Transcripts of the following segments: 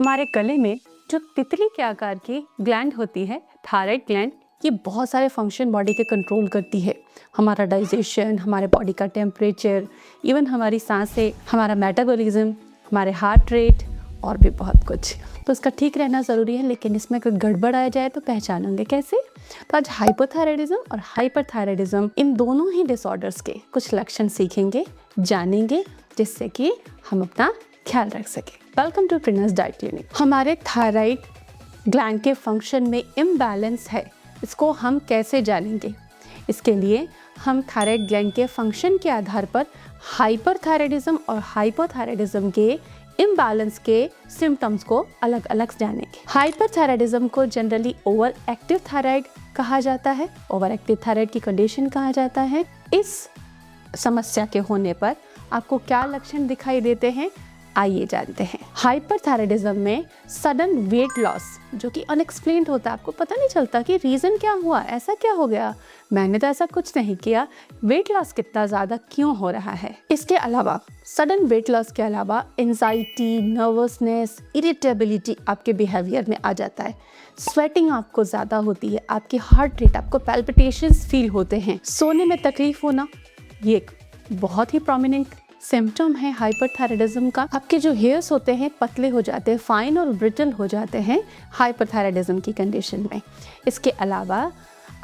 हमारे गले में जो तितली के आकार की ग्लैंड होती है, थायराइड ग्लैंड, ये बहुत सारे फंक्शन बॉडी के कंट्रोल करती है। हमारा डाइजेशन, हमारे बॉडी का टेम्परेचर, इवन हमारी सांसें, हमारा मेटाबॉलिज्म, हमारे हार्ट रेट और भी बहुत कुछ। तो इसका ठीक रहना ज़रूरी है, लेकिन इसमें कोई गड़बड़ आ जाए तो पहचानेंगे कैसे? तो आज हाइपोथायराइडिज्म और हाइपरथायराइडिज्म, इन दोनों ही डिसऑर्डर्स के कुछ लक्षण सीखेंगे, जानेंगे, जिससे कि हम अपना ख्याल रख सके। वेलकम टू प्रिनस डाइट क्लिनिक। हमारे थायराइड ग्लैंड के फंक्शन में इम्बैलेंस है, इसको हम कैसे जानेंगे? इसके लिए हम थायराइड ग्लैंड के फंक्शन के आधार पर हाइपरथायराइडिज्म और हाइपोथायराइडिज्म के इम्बैलेंस के सिम्टम्स को अलग अलग जानेंगे। हाइपरथायराइडिज्म को जनरली ओवर एक्टिव थायराइड कहा जाता है, ओवर एक्टिव थायराइड की कंडीशन कहा जाता है। इस समस्या के होने पर आपको क्या लक्षण दिखाई देते हैं, आइए जानते हैं। हाइपरथायराइडिज्म में सडन वेट लॉस, जो कि अनएक्सप्लेन्ड होता है, आपको पता नहीं चलता कि रीज़न क्या हुआ, ऐसा क्या हो गया, मैंने तो ऐसा कुछ नहीं किया, वेट लॉस कितना ज़्यादा क्यों हो रहा है। इसके अलावा सडन वेट लॉस के अलावा एंजाइटी, नर्वसनेस, इरिटेबिलिटी आपके बिहेवियर में आ जाता है। स्वेटिंग आपको ज़्यादा होती है, आपकी हार्ट रेट, आपको पैल्पिटेशंस फील होते हैं, सोने में तकलीफ होना, ये एक बहुत ही प्रोमिनेंट सिम्टम है हाइपरथायराइडिज्म का। आपके जो हेयर्स होते हैं पतले हो जाते हैं, फाइन और ब्रिटल हो जाते हैं हाइपरथायराइडिज्म की कंडीशन में। इसके अलावा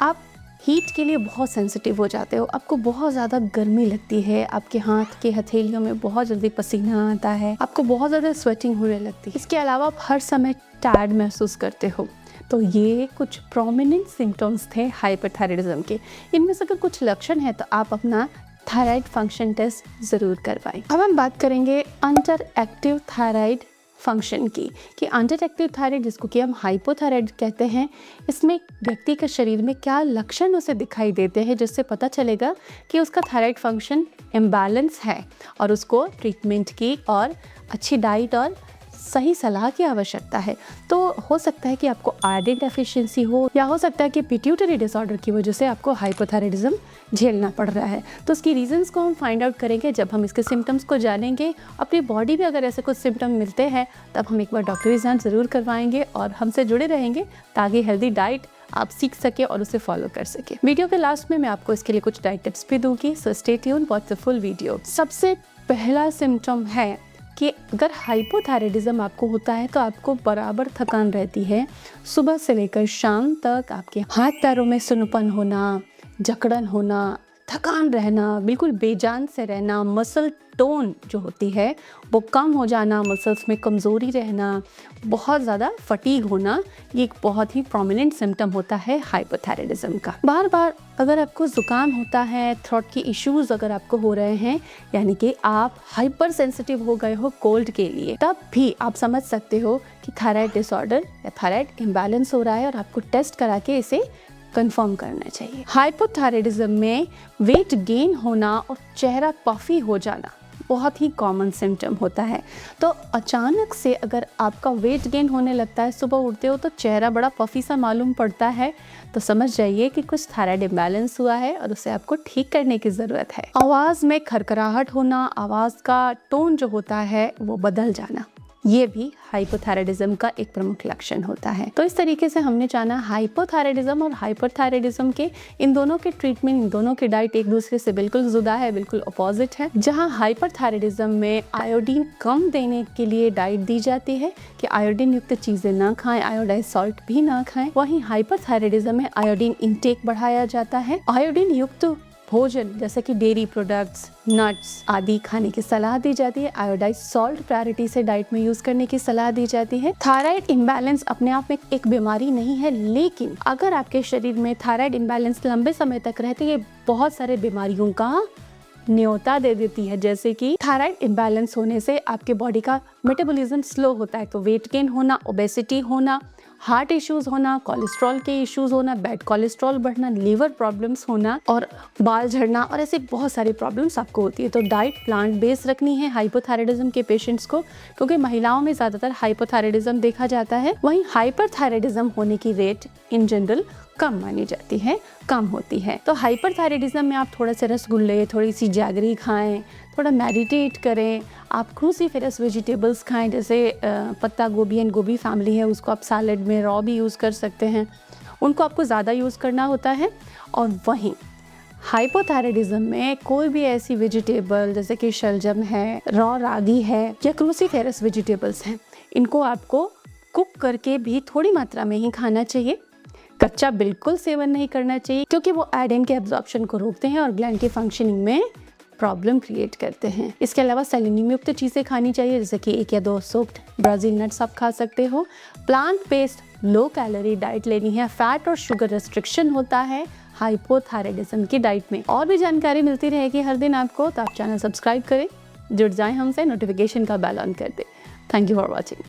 आप हीट के लिए बहुत सेंसिटिव हो जाते हो, आपको बहुत ज़्यादा गर्मी लगती है, आपके हाथ के हथेलियों में बहुत जल्दी पसीना आता है, आपको बहुत ज़्यादा स्वेटिंग होने लगती है। इसके अलावा आप हर समय टायर्ड महसूस करते हो। तो ये कुछ प्रोमिनेंट सिम्टम्स थे हाइपरथायराइडिज्म के। इनमें से अगर कुछ लक्षण है तो आप अपना थायराइड फंक्शन टेस्ट ज़रूर करवाएं। अब हम बात करेंगे अंडर एक्टिव थायराइड फंक्शन की, कि अंडर एक्टिव थायराइड, जिसको कि हम हाइपोथायराइड कहते हैं, इसमें व्यक्ति के शरीर में क्या लक्षण उसे दिखाई देते हैं, जिससे पता चलेगा कि उसका थायराइड फंक्शन इम्बैलेंस है और उसको ट्रीटमेंट की और अच्छी डाइट और सही सलाह की आवश्यकता है। तो हो सकता है कि आपको आयरन डेफिशिएंसी हो, या हो सकता है कि पिट्यूटरी डिसऑर्डर की वजह से आपको हाइपोथायराइडिज्म झेलना पड़ रहा है। तो उसकी रीजंस को हम फाइंड आउट करेंगे जब हम इसके सिम्टम्स को जानेंगे। अपनी बॉडी में अगर ऐसे कुछ सिम्टम मिलते हैं तब हम एक बार डॉक्टरी जांच ज़रूर करवाएंगे और हमसे जुड़े रहेंगे, ताकि हेल्दी डाइट आप सीख सके और उसे फॉलो कर सके। वीडियो के लास्ट में मैं आपको इसके लिए कुछ डाइट टिप्स भी दूंगी, so stay tuned, watch the full video. सबसे पहला सिम्टम है कि अगर हाइपोथायराइडिज्म आपको होता है तो आपको बराबर थकान रहती है। सुबह से लेकर शाम तक आपके हाथ पैरों में सुन्नपन होना, जकड़न होना, थकान रहना, बिल्कुल बेजान से रहना, मसल टोन जो होती है वो कम हो जाना, मसल्स में कमज़ोरी रहना, बहुत ज़्यादा फटीग होना, ये एक बहुत ही प्रोमिनेंट सिम्टम होता है हाइपोथायराइडिज्म का। बार बार अगर आपको ज़ुकाम होता है, थ्रोट की इश्यूज़ अगर आपको हो रहे हैं, यानी कि आप हाइपर सेंसिटिव हो गए हो कोल्ड के लिए, तब भी आप समझ सकते हो कि थायराइड डिसऑर्डर या थायराइड इम्बैलेंस हो रहा है और आपको टेस्ट करा के इसे कंफर्म करना चाहिए। हाइपोथायराइडिज्म में वेट गेन होना और चेहरा पफी हो जाना बहुत ही कॉमन सिम्टम होता है। तो अचानक से अगर आपका वेट गेन होने लगता है, सुबह उठते हो तो चेहरा बड़ा पफी सा मालूम पड़ता है, तो समझ जाइए कि कुछ थायराइड इम्बैलेंस हुआ है और उसे आपको ठीक करने की ज़रूरत है। आवाज़ में खरखराहट होना, आवाज़ का टोन जो होता है वो बदल जाना, ये भी हाइपोथायराइडिज्म का एक प्रमुख लक्षण होता है। तो इस तरीके से हमने जाना हाइपोथायराइडिज्म और हाइपरथायराइडिज्म के, इन दोनों के ट्रीटमेंट, इन दोनों की डाइट एक दूसरे से बिल्कुल जुदा है, बिल्कुल अपोजिट है। जहां हाइपरथायराइडिज्म में आयोडीन कम देने के लिए डाइट दी जाती है कि आयोडीन युक्त चीज़ें ना खाएं, आयोडाइज सॉल्ट भी ना खाएं, वहीं हाइपरथायराइडिज्म में आयोडीन इंटेक बढ़ाया जाता है। आयोडीन युक्त भोजन जैसे कि डेयरी प्रोडक्ट्स, नट्स आदि खाने की सलाह दी जाती है। आयोडाइज सॉल्ट प्रायोरिटी से डाइट में यूज करने की सलाह दी जाती है। थायराइड इम्बैलेंस अपने आप में एक बीमारी नहीं है, लेकिन अगर आपके शरीर में थायराइड इम्बैलेंस लंबे समय तक रहती है, बहुत सारे बीमारियों का न्योता दे देती है। जैसे कि थायराइड इम्बैलेंस होने से आपके बॉडी का मेटाबॉलिज्म स्लो होता है, तो वेट गेन होना, ओबेसिटी होना, हार्ट इश्यूज होना, कोलेस्ट्रॉल के इश्यूज होना, बैड कोलेस्ट्रॉल बढ़ना, लीवर प्रॉब्लम्स होना और बाल झड़ना, और ऐसे बहुत सारी प्रॉब्लम्स आपको होती है। तो डाइट प्लांट बेस्ड रखनी है हाइपोथायराइडिज्म के पेशेंट्स को, क्योंकि महिलाओं में ज़्यादातर हाइपोथायराइडिज्म देखा जाता है। वहीं हाइपरथायराइडिज्म होने की रेट इन जनरल कम मानी जाती है, कम होती है। तो हाइपरथायराइडिज्म में आप थोड़ा सा रसगुल्ले, थोड़ी सी जैगरी खाएं, थोड़ा मेडिटेट करें, आप क्रूसीफेरस वेजिटेबल्स खाएं, जैसे पत्ता गोभी एंड गोभी फैमिली है, उसको आप सैलड में रॉ भी यूज़ कर सकते हैं, उनको आपको ज़्यादा यूज़ करना होता है। और वहीं हाइपोथायराइडिज्म में कोई भी ऐसी वेजिटेबल जैसे कि शलजम है, रॉ रागी है या क्रूसीफेरस वेजिटेबल्स हैं, इनको आपको कुक करके भी थोड़ी मात्रा में ही खाना चाहिए। कच्चा बिल्कुल सेवन नहीं करना चाहिए, क्योंकि वो आयोडीन के एब्जॉर्प्शन को रोकते हैं और ग्लैंड की फंक्शनिंग में प्रॉब्लम क्रिएट करते हैं। इसके अलावा सेलेनियम युक्त चीज़ें खानी चाहिए, जैसे कि 1 या 2 सोक्ड ब्राज़ील नट्स आप खा सकते हो। Plant based low calorie diet लेनी है। फैट और शुगर रेस्ट्रिक्शन होता है हाइपोथायराइडिज्म की डाइट में। और भी जानकारी मिलती रहेगी हर दिन आपको, तो आप चैनल सब्सक्राइब करें, जुड़ जाएं हमसे, नोटिफिकेशन का बेल ऑन कर दें। Thank you for watching.